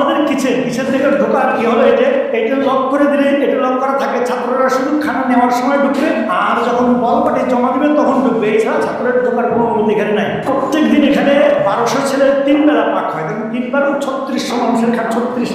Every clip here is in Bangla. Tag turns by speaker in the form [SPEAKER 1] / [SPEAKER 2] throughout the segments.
[SPEAKER 1] আমাদের কিচেন থেকে ঢোকার কি হলো, এটা লক করে দিলে, এটা লক করা থাকে, ছাত্ররা শুধু খানা নেওয়ার সময় ঢুকবে আর যখন বল বাটে জমা দিবে তখন ঢুকবে, এছাড়া ছাত্রের ঢোকার কোনো অনুমতি এখানে নাই। প্রত্যেক দিন এখানে 1200 ছেলের 3 বেলা পাক হয়, 3 বার 3600 মানুষের 36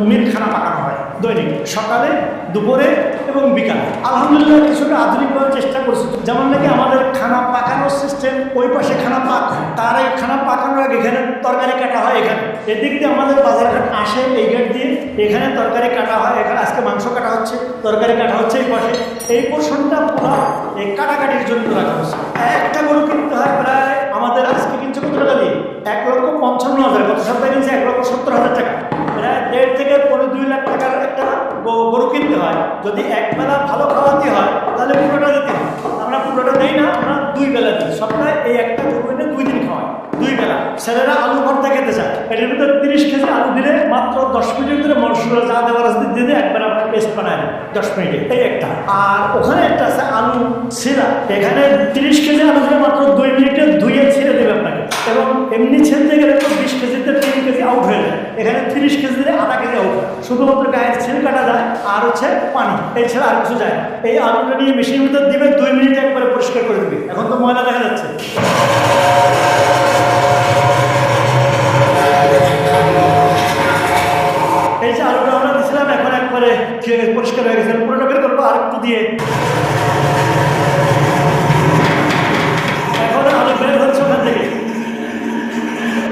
[SPEAKER 1] মিল খানা পাকানো হয় দৈনিক, সকালে, দুপুরে এবং বিকালে। আলহামদুলিল্লাহ কিছুটা আধুনিকভাবে চেষ্টা করছি, যেমন নাকি আমাদের খানা পাকানোর সিস্টেম, ওই পাশে খানা পাক হয়, তার এই খানা পাকানোর আগে এখানে তরকারি কাটা হয়, এখানে এদিক দিয়ে আমাদের বাজারঘাট আসে, এই গেট দিয়ে এখানে তরকারি কাটা হয়, এখানে আজকে মাংস কাটা হচ্ছে, তরকারি কাটা হচ্ছে এই পাশে। এই পোর্শনটা পুরো এই কাটাকাটির জন্য রাখা হচ্ছে। একটা গরু কিনতে হয় প্রায় আমাদের, আজকে কিনছে কত টাকা দিয়ে, 1,55,000, গত সপ্তাহে কিনছে 1,70,000 টাকা, প্রায় 1.5 থেকে 2 লাখ টাকার একটা গরু কিনতে হয়। যদি একবেলা ভালো খাওয়াতে হয় তাহলে পুরোটা দিতে হয়, আমরা পুরোটা দিই না, আমরা 2 বেলা দিই। সপ্তাহে এই একটা গরু এনে 2 দিন খাওয়াই, 2 বেলা। ছেলেরা আলু ভর্তা খেতে চায়, এটার ভিতরে 30 কেজি আলু দিলে মাত্র 10 মিনিটের ভিতরে মশলা যা দেওয়ার আছে দিয়ে একবার আমরা পেস্ট বানাই 10 মিনিটে, এই একটা। আর ওখানে একটা আছে আলু ছিলা, এখানে 30 কেজি আলু দিলে মাত্র 2 মিনিটে ধুয়ে ছিঁড়ে দেবে আপনাকে, এবং এমনি ছেড়তে গেলে তো 20 কেজিতে 3 কেজি আউট হয়ে যায়, এখানে 30 কেজি দিলে আধা কেজি আউট, শুধুমাত্র গায়ের ছিল কাটা যায় আর হচ্ছে পানি, এই ছাড়া আর কিছু যায় না। এই আলুটা নিয়ে মেশিনের ভিতর দিবে, 2 মিনিটে একবারে পরিষ্কার করে দেবে। এখন তো ময়লা দেখা যাচ্ছে। এই যে আলুটা আমরা দিয়েছিলাম, এখন একবারে পরিষ্কার হয়ে গেছে, পুরোটা বের করবো আর একটু দিয়ে। এখন আলু বের হচ্ছে ওখান থেকে,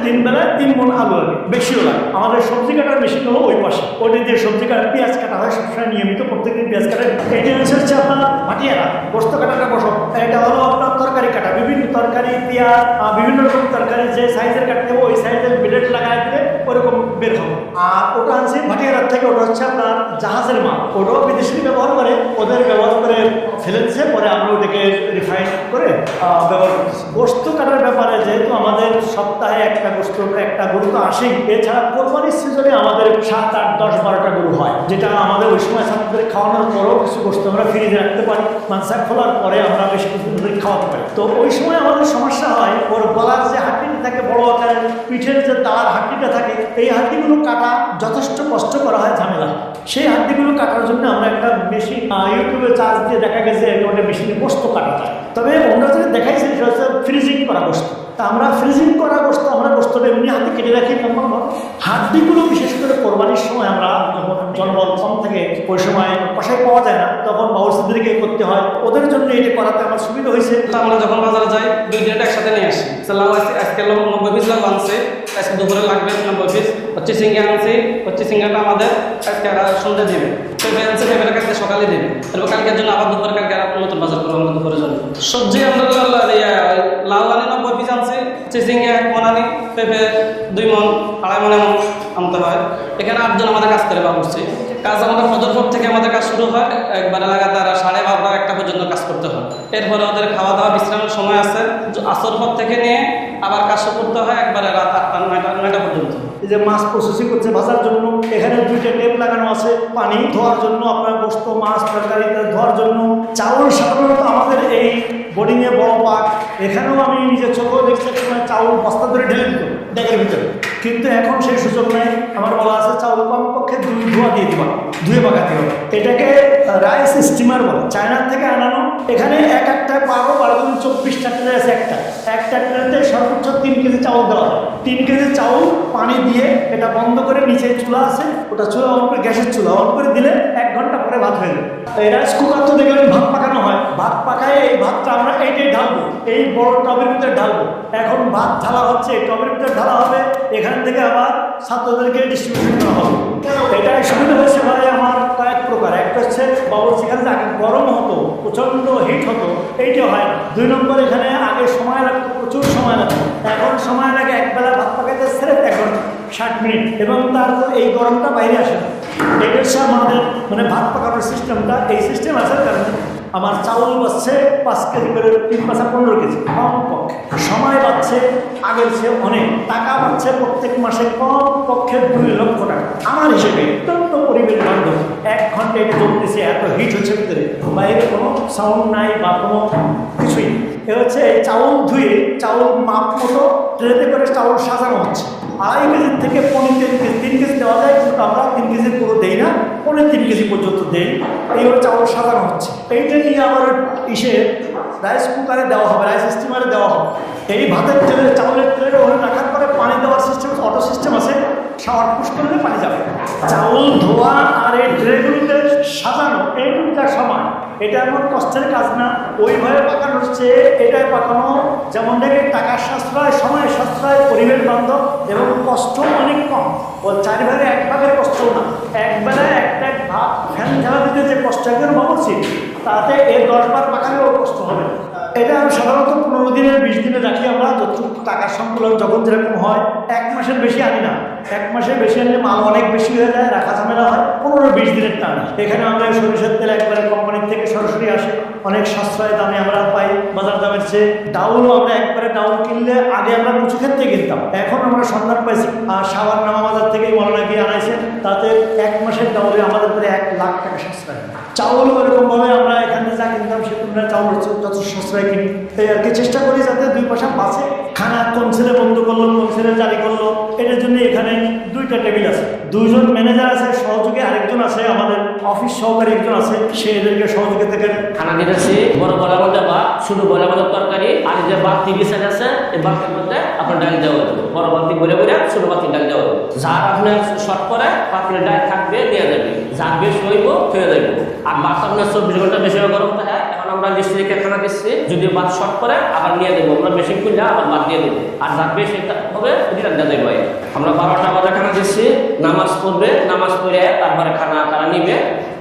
[SPEAKER 1] 3 বেলায় 3 মণ আলু লাগে, বেশিও লাগে। আমাদের সবজি কাটার মেশিন হলো ওই পাশে, ওটা দিয়ে সবজি কাটা, পেঁয়াজ কাটা হয় সবসময় নিয়মিত, প্রত্যেকদিন পেঁয়াজ কাটা। এইটা হচ্ছে আপনার ভাটিয়ারা, গোস্ত কাটাটা বসো। এটা হলো আপনার তরকারি কাটা, বিভিন্ন তরকারি, পেঁয়াজ, বিভিন্ন রকম তরকারি, যে সাইজের কাটতে হবে ওই সাইজের ব্লেড লাগাই দিলে ওরকম বের হবে। আর ওটা আনছি ভাটিয়ারার থেকে, ওটা হচ্ছে আপনার জাহাজের মাল, ওটাও বিদেশি ব্যবহার করে, ওদের ব্যবহার করে ফেলে দিচ্ছে, পরে আমরা ওটাকে রিফাইন করে ব্যবহার করছি। গোস্ত কাটার ব্যাপারে যেহেতু আমাদের সপ্তাহে একটা গরু তো আসেই, এছাড়া কোরবানির সিজনে আমাদের 7, 8, 10, 12টা গরু হয়, যেটা আমাদের ওই সময় ছাত্রদের খাওয়ানোর পরেও কিছু গোস্ত আমরা ফ্রিজে রাখতে পারি, মাংসা খোলার পরে আমরা বেশ কিছু খাওয়াতে পারি। তো ওই সময় আমাদের সমস্যা হয়, ওর গলার যে হাড্ডিটা থাকে, বড় আকারের পিঠের যে দাঁড়ার হাড্ডিটা থাকে, এই হাড্ডিগুলো কাটা যথেষ্ট কষ্ট করা হয়, ঝামেলা। সেই হাড্ডিগুলো কাটার জন্য আমরা একটা মেশিন ইউটিউবে চার্জ দিয়ে দেখা গেছে একটা মেশিনে গোস্ত কাটা যায়। তবে আমরা যেটা দেখাইছি সেটা হচ্ছে ফ্রিজিং করা গোস্ত। তা আমরা ফ্রিজিং করা গোস্ত, আমরা গোস্তটা এমনি হাতে কেটে রাখি কোমলভাবে। হাড্ডিগুলো বিশেষ করে কোরবানির সময় আমরা যখন জনবল কম থাকে, ওই সময় বাসায় পাওয়া যায় না, তখন বাবুর্চিদেরকে করতে হয়, ওদের জন্য এটা করাতে আমার সুবিধা হয়েছে।
[SPEAKER 2] আমরা যখন বাজারে যাই 2 দিনটা একসাথে নিয়ে আসি। লাউ আজকে 90 পিস লাউ আনছে, আজকে দুপুরে লাগবে 90 পিস। হচ্ছে সিঙ্গা আনছি, হচ্ছে সিঙ্গাটা আমাদের আজকে সন্ধ্যা দেবে, পেঁপে আনছে, পেঁপেটা কালকে সকালে দেবে, তারপর কালকের জন্য আবার দুপুরে, কালকে আর নতুন বাজার করবো আমরা দুপুরের জন্য। সবজি আমরা লাউ আনি 90 পিস আনছি, চিচিঙ্গা 1 মণ আনি, পেঁপে 2 মণ, 2.5 মণ এমন আনতে হয়। এখানে 8 জন আমাদের কাজ করে বাবুর্চি। কাজ আমাদের ফজর পর থেকে আমাদের কাজ শুরু হয়, একবারে লাগাতার 12:30, 1টা পর্যন্ত কাজ করতে হয়। এরপরে ওদের খাওয়া দাওয়া বিশ্রামের সময় আছে, আসর পর থেকে নিয়ে আবার কাজ করতে হয় একবারে রাত 8টা 9টা পর্যন্ত।
[SPEAKER 1] এই যে মাছ প্রসেসিং করছে ভাজার জন্য, এখানে 2টা টেপ লাগানো আছে, পানি ধোয়ার জন্য, আপনার গোস্ত, মাছ, তরকারি ধোয়ার জন্য। চাউল সাধারণত আমাদের এই বোর্ডিংয়ে বড় পাক, এখানেও আমি নিজের চোখেও দেখছি চাউল বস্তা ধরে ঢেলে দিত ডেকের ভিতরে, কিন্তু এখন সেই সুযোগ নেই। আমার বলা আছে চাউল কমপক্ষে 2 ধোয়া দিয়ে দিবা, ধুয়ে পাকাতে হবে। এটাকে রাইস স্টিমার বলে, চায়নার থেকে আনানো। এখানে একটা 12-24টা ট্রে আছে, একটা ট্রেতে সর্বোচ্চ 3 কেজি চাউল দেওয়া হয়। 3 কেজি চাউল পানি দিয়ে এটা বন্ধ করে, নিচে চুলা আছে, ওটা চুলা অন করে, গ্যাসের চুলা অন করে দিলে 1 ঘন্টা পরে ভাত হয়ে যাবে। এই রাইস কুকার তো দেখবেন ভাত পাকানো হয়, ভাত পাকায় এই ভাতটা আমরা এইটাই ঢালবো, এই বড় টবের ভিতরে ঢালবো। এখন ভাত ঢালা হচ্ছে, এই টবের ভিতরে ঢালা হবে, এখান থেকে আবার ছাত্রদেরকে ডিস্ট্রিবিউশন করা হবে। এটাই সুবিধা হয়েছে ভাই আমার কয়েক প্রকার। একটা হচ্ছে বাবুর্চিখানে আগে গরম হতো, প্রচণ্ড হিট হতো, এইটা হয় না। 2 নম্বর, এখানে আগে সময় লাগতো, প্রচুর সময় লাগতো, এখন সময় লাগে একবেলা ভাত পাকাইতে সেরে 1 ঘন্টা 60 মিনিট, এবং তারপর এই গরমটা বাইরে আসে না। এটা হচ্ছে আমাদের মানে ভাত পাকানোর সিস্টেমটা। এই সিস্টেম আসার কারণে আমার চাউল বাড়ছে 5 কেজি করে, 3 5 15 কেজি কমপক্ষে। সময় বাড়ছে আগের চেয়ে অনেক, টাকা বাড়ছে প্রত্যেক মাসে কমপক্ষে 2 লক্ষ টাকা। আমার হিসেবে অত্যন্ত পরিবেশ বান্ধব। 1 ঘন্টা এটা চলতেছে, এত হিট হচ্ছে ভিতরে, বাইরে কোনো সাউন্ড নাই বা কোনো কিছুই। এ হচ্ছে চাউল ধুয়ে চাউল মাপ মতো ট্রেতে করে চাউল সাজানো হচ্ছে। 2.5 কেজির থেকে 3 কেজি দেওয়া যায়, কিন্তু আমরা 3 কেজি পুরো দেই না, 3.5 কেজি পর্যন্ত দেই। এইভাবে চাউল সাজানো হচ্ছে। এইটা নিয়ে আবার রাইস কুকারে দেওয়া হবে, রাইস স্টিমারে দেওয়া হবে। এই ভাতের তেলে চাউলের তেলের ওখানে রাখার পরে পানি দেওয়ার সিস্টেম, অটো সিস্টেম আছে, শাওয়ার পুশ করলে পানি যাবে। চাউল ধোয়া আর এই ট্রেগুলিতে সাজানো এইটুকুটা সময়, এটা এমন কষ্টের কাজ না। ওইভাবে পাকানো হচ্ছে, এটাই পাকানো যেমন দেখে টাকার সাশ্রয়, সময়ের সাশ্রয়, পরিবেশ বান্ধব এবং কষ্ট অনেক কম। ও 4 ভাগে 1 ভাগের কষ্ট না, একবেলায় একটা ভাত ফ্যান ঝাড়া দিতে যে কষ্ট একজন বাবুর্চি, তাতে এই 10 বার পাকালেও কষ্ট হবে। এটা সাধারণত 15 দিনের 20 দিনে রাখি আমরা, যতটুকু টাকার সংকুলন যখন যেরকম হয়। 1 মাসের বেশি আনি না, 1 মাসের বেশি আনলে মাল অনেক বেশি হয়ে যায়, রাখা ঝামেলা হয়। 15-20 দিনের টান। এখানে আমরা সরিষার তেল একবারে কোম্পানির থেকে সরাসরি আসে, অনেক সাশ্রয় দামে আমরা পাই, বাজার দামের চেয়ে। ডাউলও আমরা একবারে ডাউল কিনলে আগে আমরা উঁচু ক্ষেত্রে কিনতাম, এখন আমরা সন্ধান পাইছি আর সাবান নামা বাজার থেকেই মৌলানা গিয়ে আনাইছে, তাতে 1 মাসের ডাউলে আমাদের প্রায় 1 লাখ টাকা সাশ্রয়। চাউলও এরকমভাবে আমরা এখানে যা কিনতাম সে তুলনায় চাউল হচ্ছে যত সাশ্রয় কিনি। এই আর কি চেষ্টা করি যাতে 2 পয়সা বাঁচে। খানা কোন ছেলে বন্ধ করলো, কোন ছেলে জারি করলো, এটার জন্য এখানে 2টা টেবিল আছে, 2 জন ম্যানেজার আছে, সহযোগী আরেকজন আছে, আমাদের অফিস সহকারী একজন আছে, সে এদেরকে সহযোগিতা করে
[SPEAKER 3] খানা দিতেছি। বড় বড়ার মধ্যে ভাত, শুধু বড়ার মধ্যে তরকারি, আর এই যে বাতি বিছানা আছে, এই বাতির মধ্যে আপনার ডাল দেওয়া হবে। বড় বাতি বলে বলে ছোট বাতি ডাল দেওয়া হবে। যার আপনার শর্ট করে পাতিলে ডাল থাকবে দেওয়া যাবে, যার বেশ হইব হয়ে যাবে। আর ভাত আপনার 24 ঘন্টা বেশি গরম থাকে। এখন আমরা মিস্ত্রিকে খানা দিচ্ছি, যদি ভাত শর্ট করে আবার নিয়ে দেবো, আমরা বেশি খুললে আবার ভাত দিয়ে দেবো। আর যার বেশি হবে ওইটা দেওয়া যাবে। আমরা 12টা বাজে খানা দিচ্ছি, নামাজ পড়বে, নামাজ পড়ে তারপরে খানা তারা নিবে,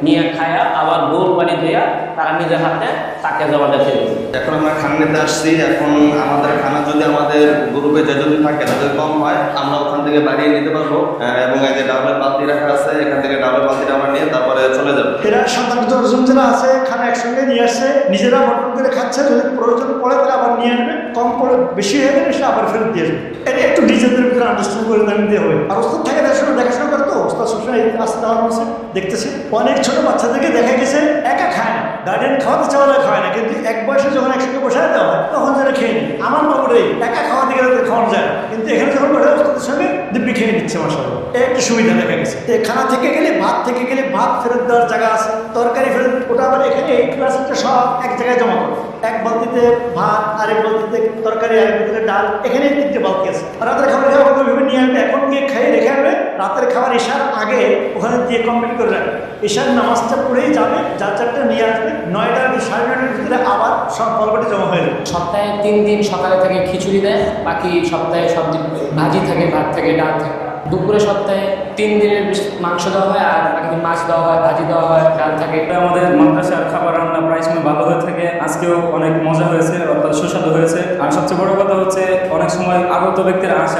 [SPEAKER 3] নিয়ে খায়া আবার গোল পানি দিয়ে তারা নিজের হাতে তাকে জমা দিতে দেবে।
[SPEAKER 4] এখন আমরা খানা নিতে আসছি। এখন আমাদের খানা যদি আমাদের গ্রুপে যে যদি থাকে তাদের কম হয়, আমরা ওখান থেকে বাড়িয়ে নিতে পারবো। এবং এই যে ডাবলের বালতি রাখা আছে, এখান থেকে ডাবলের বালতিটা আমরা নিয়ে তারপরে চলে যাবো।
[SPEAKER 1] এরা 7-8 জন যারা আছে খানা একসঙ্গে নিয়ে আসছে, নিজেরা বর্তন করে খাচ্ছে। যদি প্রয়োজন পড়ে তাহলে আবার নিয়ে আসবে, কম করে বেশি হয়ে গেলে সে আবার ফেরত দিয়ে আসবে। এটা একটু নিজেদের ভিতরে আন্ডারস্ট্যান্ড করে নিতে হবে। আর ওস্তাদ থাকে দেখাশোনা করে, তো ওস্তাদ সবসময় আসতে দেওয়া হচ্ছে দেখতেছি। অনেক ছোট বাচ্চাদেরকে দেখা গেছে একা খায় না, গার্ডেন খাওয়াতে চাওয়ালে খায় না, কিন্তু এক বয়সে যখন একসঙ্গে বসায় দেওয়া হয় তখন যারা খেয়ে নেয়। আমার বাবুরে একা খাওয়াতে গেলে খাওয়ানো যায় না, কিন্তু এখানে যখন বসে ওস্তাদের সঙ্গে দিব্যি খেয়ে নিচ্ছে মাশাআল্লাহ। এই একটা সুবিধা দেখা গেছে। খানা থেকে গেলে ভাত থেকে গেলে ভাত ফেরত দেওয়ার জায়গা আছে, তরকারি ফেরত, ওটা আবার এখানে এই ক্লাসেরটা সব এক জায়গায় জমা করে। এক বালতিতে ভাত, আরেক বালতিতে তরকারি, আরেক বালতিতে ডাল, এখানে 3টে বালতি আছে। রাতের খাবার খাওয়া ওইভাবে নিয়ে আসবে, এখন গিয়ে খেয়ে রেখে আসবে। রাতের খাবার এশার আগে ওখানে দিয়ে কমপ্লিট করে রাখবে। এশার নামাজটা পড়েই যাবে, যার চারটা নিয়ে আসবে। 9টা 9:30 ভিতরে আবার সব ফলবাটি জমা হয়ে যাবে।
[SPEAKER 5] সপ্তাহে 3 দিন সকালে থেকে খিচুড়ি দেয়, বাকি সপ্তাহে সব দিন ভাজি থাকে, ভাত থাকে, ডাল থাকে। দুপুরে সপ্তাহে 3 দিনের মাংস দেওয়া হয়, আর বাকি দিন মাছ দেওয়া হয়, ভাজি দেওয়া হয়, ডাল থাকে।
[SPEAKER 6] আমাদের মাদ্রাসার খাবার রান্না প্রায় সময় ভালো হয়ে থাকে। আজকেও অনেক মজা হয়েছে, অর্থাৎ সুস্বাদু হয়েছে। আর সবচেয়ে বড় কথা হচ্ছে অনেক সময় আগত ব্যক্তিরা আসে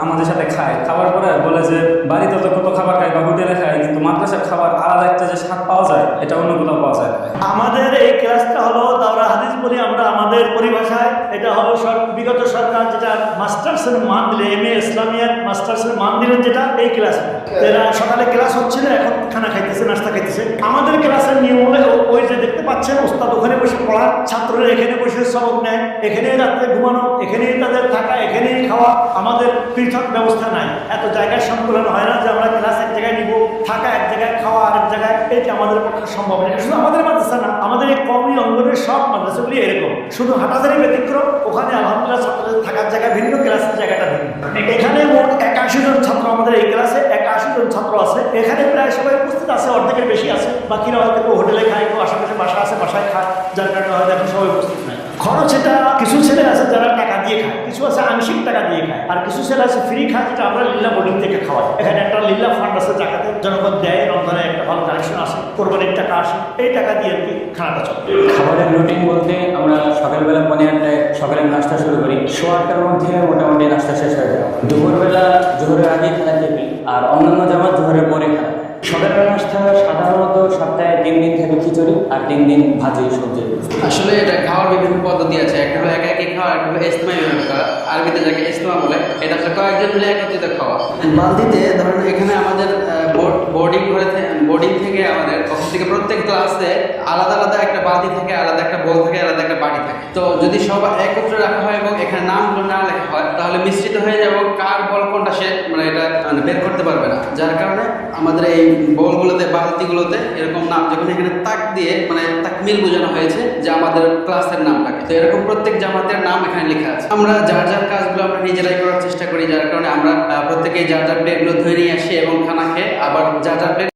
[SPEAKER 6] আমাদের সাথে খায়, খাবার পরে বলে যে বাড়িতে তো কত খাবার খায় বা হোটেলে খায়, কিন্তু মাদ্রাসার খাবার আলাদা একটা যে স্বাদ পাওয়া যায় এটা অন্য কোথাও পাওয়া যায় না।
[SPEAKER 1] আমাদের এই ক্লাসটা হলো দাওরা হাদিস বলি আমরা আমাদের পরিভাষায়। এটা হলো বিগত সরকার যেটা মাস্টার্সের মান দিলে, MA ইসলামিয়াত মাস্টার্সের মান দিলেন, যেটা এই ক্লাস। এরা সকালে ক্লাস হচ্ছিল, এখন খানা খাইতেছে, নাস্তা খাইতেছে। আমাদের ক্লাসের নিয়ম হলে ওই যে দেখতে পাচ্ছেন ওস্তাদ ওখানে বসে পড়া, ছাত্ররা এখানে বসে সবক নেয়, এখানেই রাত্রে ঘুমানো, এখানেই তাদের থাকা, এখানেই খাওয়া। আমাদের পৃথক ব্যবস্থা নাই, এত জায়গায় সংকলন হয় না যে আমরা ক্লাস এক জায়গায় নিব, থাকা এক জায়গায়, খাওয়া আরেক জায়গায়। এটা আমাদের পক্ষে সম্ভব নয়। শুধু আমাদের মাদ্রাসা না, আমাদের এই কওমি অঙ্গনের সব মাদ্রাসাগুলি এরকম। শুধু হাটাজারি ব্যতিক্রম, ওখানে আলহামদুলিল্লাহ ছাত্রদের থাকার জায়গা ভিন্ন, ক্লাসের জায়গাটা ভিন্ন। এখানে মোট 81 জন ছাত্র, আমাদের এই ক্লাসে 81 জন ছাত্র আছে। এখানে প্রায় সবাই উপস্থিত আছে, অর্ধেকের বেশি আছে। বাকিরা হয়তো কেউ হোটেলে খায়, কেউ আশেপাশে বাসা আছে, বাসায় খায়, যার কারণে হয়তো এখন সবাই উপস্থিত নাই। খরচ এটা কিছু ছেলে আছে যারা টাকা দিয়ে খায়, কিছু আছে আংশিক টাকা দিয়ে খায়, আর কিছু ছেলে আছে ফ্রি খায়, যেটা আমরা লিল্লা বোর্ডিং থেকে খাওয়াই। এখানে একটা লিল্লা ফান্ড আছে, জাকাতে জনগণ দেয়, রমজানে একটা ভালো কালেকশন আসে, কোরবানির টাকা আসে, এই টাকা দিয়ে আর কি খানাটা চলে।
[SPEAKER 7] খাবারের রুটিন বলতে আমরা সকালবেলা 9:30টায় সকালের নাস্তা শুরু করি, 8:30টার মধ্যে মোটামুটি নাস্তা শেষ হয়ে যায়। দুপুরবেলা জোহরের আগে খানা টেবিল, আর অন্যান্য জামাত জোহরের পরে খানা। সকালের নাস্তা সাধারণত সপ্তাহে 3 দিন থাকে খিচুড়ি আর 3 দিন ভাজি সবজি।
[SPEAKER 8] আসলে এটা খাওয়ার বিভিন্ন পদ্ধতি আছে, একটা হলো একা একই খাওয়া, একটা হলো ইজতিমাই ভাবে খাওয়া, আরবিতে যাকে ইজতিমা বলে। এটা হচ্ছে কয়েকজন মিলে একত্রিত খাওয়া। বালতিতে ধরুন এখানে আমাদের বোর্ডিং থেকে আমাদের অফিস থেকে প্রত্যেক ক্লাসে আলাদা আলাদা একটা বালতি থাকে, আলাদা একটা বোল থাকে, আলাদা একটা বাটি থাকে। তো যদি সব একত্রে রাখা হয় এবং এখানে নামগুলো না লেখা হয় তাহলে মিশ্রিত হয়ে যাবে, কার বল কোনটা সে এটা বের করতে পারবে না। যার কারণে আমাদের এই বলগুলোতে বালতিগুলোতে এরকম নাম, যখন এখানে তাক দিয়ে তাকমিল বোঝানো হয়েছে যে আমাদের ক্লাসের নামটাকে, তো এরকম প্রত্যেক জামাতের নাম এখানে লেখা আছে। আমরা যার যার কাজগুলো আমরা নিজেরাই করার চেষ্টা করি, যার কারণে আমরা প্রত্যেকেই যার যার প্লেটগুলো ধুয়ে নিয়ে আসি এবং খানা খেয়ে আবার যার যার প্লেট